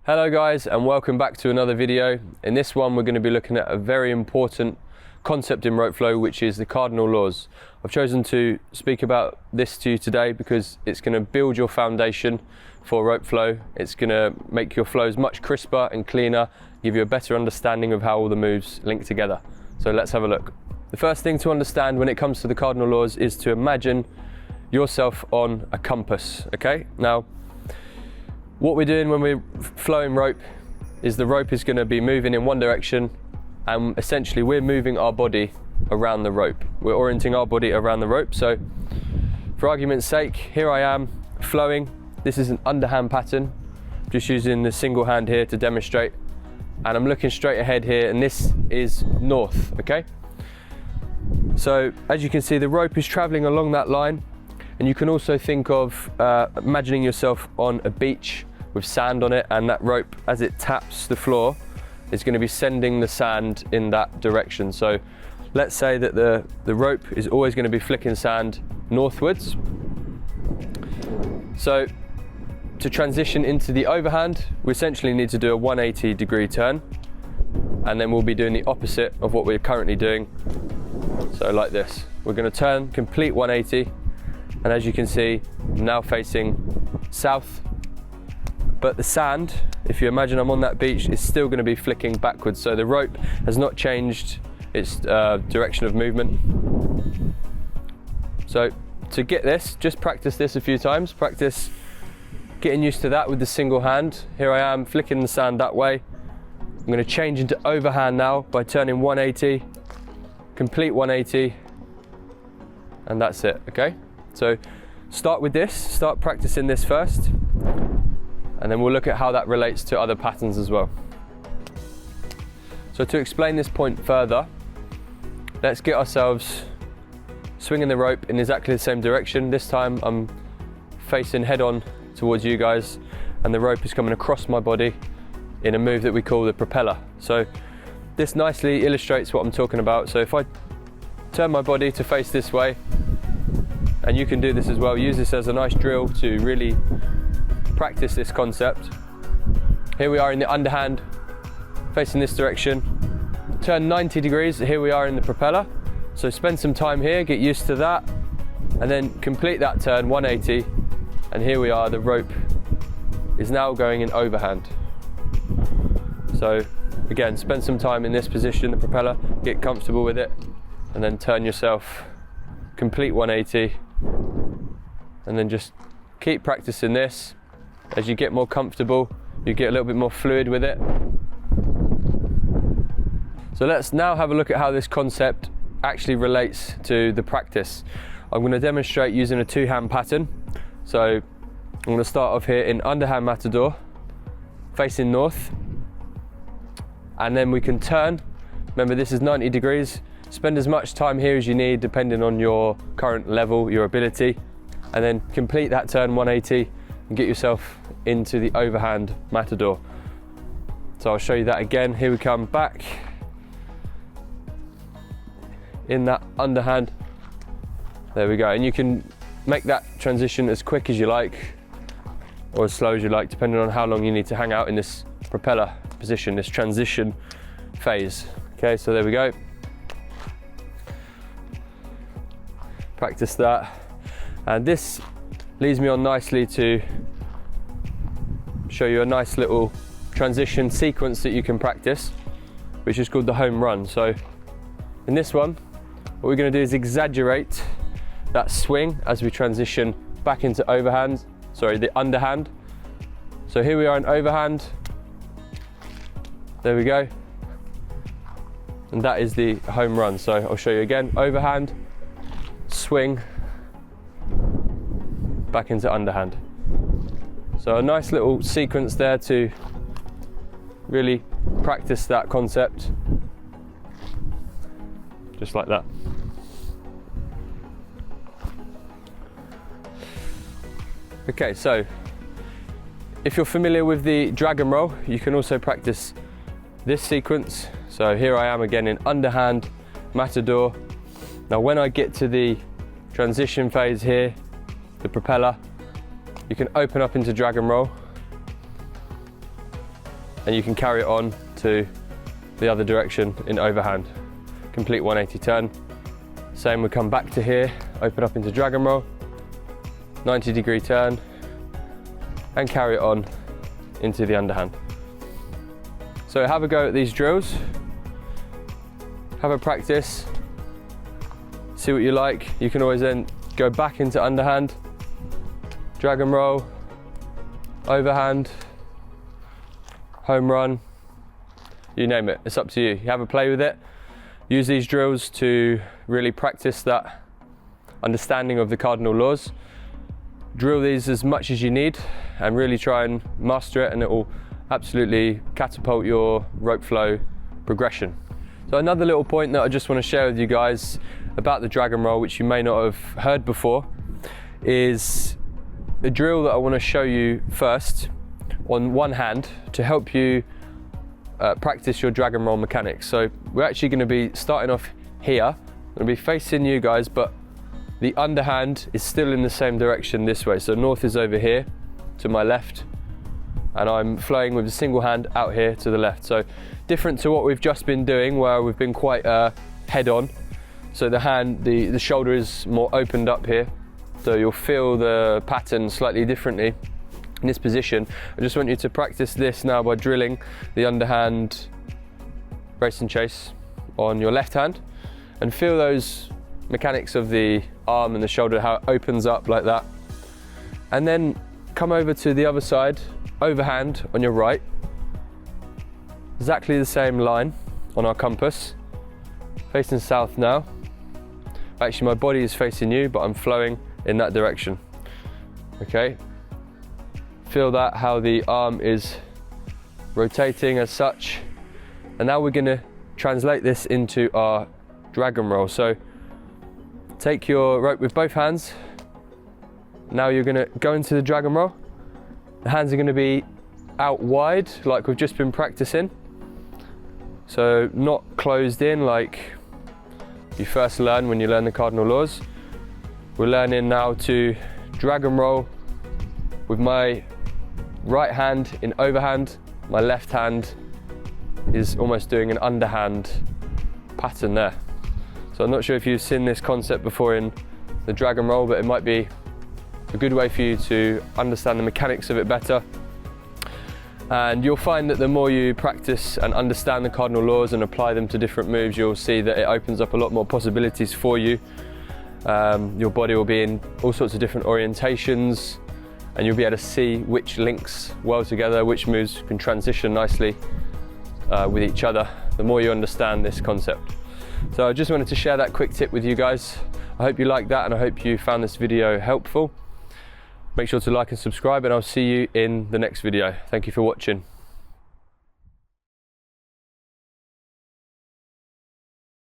Hello guys, and welcome back to another video. In this one we're going to be looking at a very important concept in rope flow, which is the Cardinal Laws. I've chosen to speak about this to you today because it's going to build your foundation for rope flow. It's going to make your flows much crisper and cleaner, give you a better understanding of how all the moves link together. So let's have a look. The first thing to understand when it comes to the Cardinal Laws is to imagine yourself on a compass, okay? Now, what we're doing when we're flowing rope is the rope is going to be moving in one direction, and essentially we're moving our body around the rope. We're orienting our body around the rope. So for argument's sake, here I am flowing. This is an underhand pattern. Just using the single hand here to demonstrate. And I'm looking straight ahead here, and this is north, okay? So as you can see, the rope is traveling along that line. And you can also think of imagining yourself on a beach with sand on it, and that rope, as it taps the floor, is going to be sending the sand in that direction. So let's say that the rope is always going to be flicking sand northwards. So to transition into the overhand, we essentially need to do a 180 degree turn, and then we'll be doing the opposite of what we're currently doing. So like this, we're going to turn complete 180, and as you can see, I'm now facing south. But the sand, if you imagine I'm on that beach, is still going to be flicking backwards. So the rope has not changed its direction of movement. So to get this, just practice this a few times. Practice getting used to that with the single hand. Here I am flicking the sand that way. I'm going to change into overhand now by turning 180, complete 180, and that's it, okay? So start with this, start practicing this first, and then we'll look at how that relates to other patterns as well. So to explain this point further, let's get ourselves swinging the rope in exactly the same direction. This time I'm facing head on towards you guys, and the rope is coming across my body in a move that we call the propeller. So this nicely illustrates what I'm talking about. So if I turn my body to face this way, and you can do this as well, use this as a nice drill to really practice this concept. Here we are in the underhand, facing this direction. Turn 90 degrees, here we are in the propeller. So spend some time here, get used to that, and then complete that turn 180. And here we are, the rope is now going in overhand. So again, spend some time in this position, the propeller, get comfortable with it, and then turn yourself, complete 180, and then just keep practicing this. As you get more comfortable, you get a little bit more fluid with it. So let's now have a look at how this concept actually relates to the practice. I'm going to demonstrate using a two-hand pattern. So I'm going to start off here in underhand matador, facing north, and then we can turn. Remember, this is 90 degrees. Spend as much time here as you need, depending on your current level, your ability, and then complete that turn 180 and get yourself into the overhand matador. So I'll show you that again. Here we come back in that underhand. There we go. And you can make that transition as quick as you like or as slow as you like, depending on how long you need to hang out in this propeller position, this transition phase. Okay, so there we go. Practice that. And this leads me on nicely to show you a nice little transition sequence that you can practice, which is called the home run. So in this one, what we're going to do is exaggerate that swing as we transition back into the underhand. So here we are in overhand. There we go. And that is the home run. So I'll show you again. Overhand, swing, back into underhand. So a nice little sequence there to really practice that concept, just like that. Okay, so if you're familiar with the dragon roll, you can also practice this sequence. So here I am again in underhand matador. Now when I get to the transition phase here, the propeller, you can open up into dragon roll. and you can carry it on to the other direction in overhand. Complete 180 turn. Same, we come back to here, open up into drag and roll, 90-degree turn, and carry it on into the underhand. So have a go at these drills, have a practice, see what you like. You can always then go back into underhand, drag and roll, overhand, home run, you name it, it's up to you. You have a play with it. Use these drills to really practice that understanding of the cardinal laws. Drill these as much as you need and really try and master it, and it will absolutely catapult your rope flow progression. So another little point that I just want to share with you guys about the drag and roll, which you may not have heard before, is a drill that I want to show you first on one hand to help you practice your drag and roll mechanics. So we're actually going to be starting off here. I'm going to be facing you guys, but the underhand is still in the same direction this way. So north is over here to my left, and I'm flowing with a single hand out here to the left. So different to what we've just been doing, where we've been quite head on. So the hand, the shoulder is more opened up here. So you'll feel the pattern slightly differently in this position. I just want you to practice this now by drilling the underhand brace and chase on your left hand, and feel those mechanics of the arm and the shoulder, how it opens up like that. And then come over to the other side, overhand on your right. Exactly the same line on our compass, facing south now. Actually, my body is facing you, but I'm flowing in that direction. Okay, feel that, how the arm is rotating as such. And now we're going to translate this into our drag and roll. So take your rope with both hands. Now you're going to go into the drag and roll. The hands are going to be out wide like we've just been practicing. So not closed in like you first learn when you learn the cardinal laws. We're learning now to drag and roll with my right hand in overhand. My left hand is almost doing an underhand pattern there. So I'm not sure if you've seen this concept before in the drag and roll, but it might be a good way for you to understand the mechanics of it better. And you'll find that the more you practice and understand the cardinal laws and apply them to different moves, you'll see that it opens up a lot more possibilities for you. Your body will be in all sorts of different orientations, and you'll be able to see which links well together, which moves can transition nicely with each other, the more you understand this concept. So I just wanted to share that quick tip with you guys. I hope you liked that, and I hope you found this video helpful. Make sure to like and subscribe, and I'll see you in the next video. Thank you for watching.